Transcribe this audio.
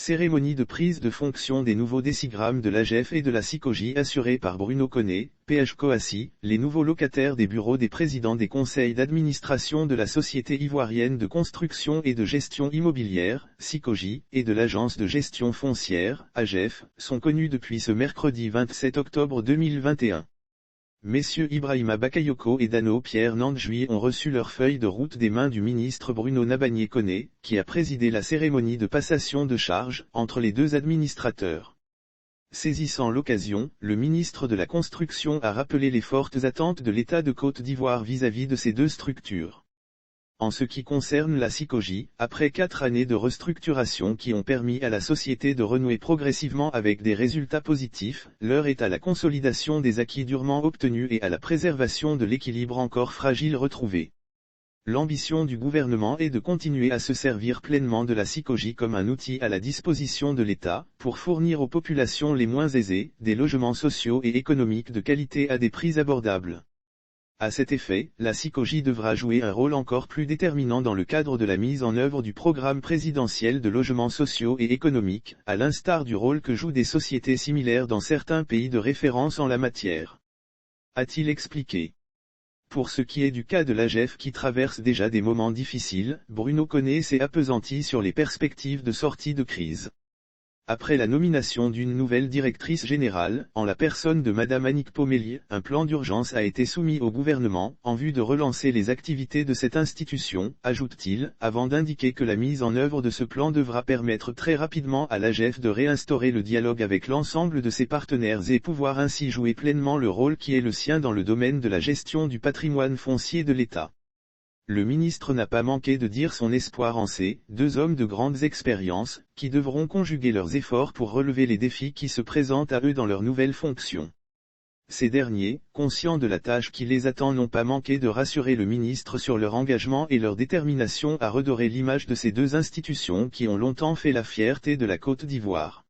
Cérémonie de prise de fonction des nouveaux décigrammes de l'AGEF et de la SICOGI assurée par Bruno Koné, PH Coassi, les nouveaux locataires des bureaux des présidents des conseils d'administration de la Société ivoirienne de construction et de gestion immobilière, SICOGI, et de l'Agence de gestion foncière, AGEF, sont connus depuis ce mercredi 27 octobre 2021. Messieurs Ibrahima Bakayoko et Dano Pierre Nandjoui ont reçu leur feuille de route des mains du ministre Bruno Nabagné Koné, qui a présidé la cérémonie de passation de charges entre les deux administrateurs. Saisissant l'occasion, le ministre de la Construction a rappelé les fortes attentes de l'État de Côte d'Ivoire vis-à-vis de ces deux structures. En ce qui concerne la SICOGI, après 4 années de restructuration qui ont permis à la société de renouer progressivement avec des résultats positifs, l'heure est à la consolidation des acquis durement obtenus et à la préservation de l'équilibre encore fragile retrouvé. L'ambition du gouvernement est de continuer à se servir pleinement de la SICOGI comme un outil à la disposition de l'État, pour fournir aux populations les moins aisées, des logements sociaux et économiques de qualité à des prix abordables. À cet effet, la SICOGI devra jouer un rôle encore plus déterminant dans le cadre de la mise en œuvre du programme présidentiel de logements sociaux et économiques, à l'instar du rôle que jouent des sociétés similaires dans certains pays de référence en la matière. A-t-il expliqué. Pour ce qui est du cas de l'AGEF qui traverse déjà des moments difficiles, Bruno Koné s'est appesanti sur les perspectives de sortie de crise. Après la nomination d'une nouvelle directrice générale, en la personne de Madame Annick Pomélier, un plan d'urgence a été soumis au gouvernement, en vue de relancer les activités de cette institution, ajoute-t-il, avant d'indiquer que la mise en œuvre de ce plan devra permettre très rapidement à l'AGEF de réinstaurer le dialogue avec l'ensemble de ses partenaires et pouvoir ainsi jouer pleinement le rôle qui est le sien dans le domaine de la gestion du patrimoine foncier de l'État. Le ministre n'a pas manqué de dire son espoir en ces deux hommes de grandes expériences, qui devront conjuguer leurs efforts pour relever les défis qui se présentent à eux dans leurs nouvelles fonctions. Ces derniers, conscients de la tâche qui les attend, n'ont pas manqué de rassurer le ministre sur leur engagement et leur détermination à redorer l'image de ces deux institutions qui ont longtemps fait la fierté de la Côte d'Ivoire.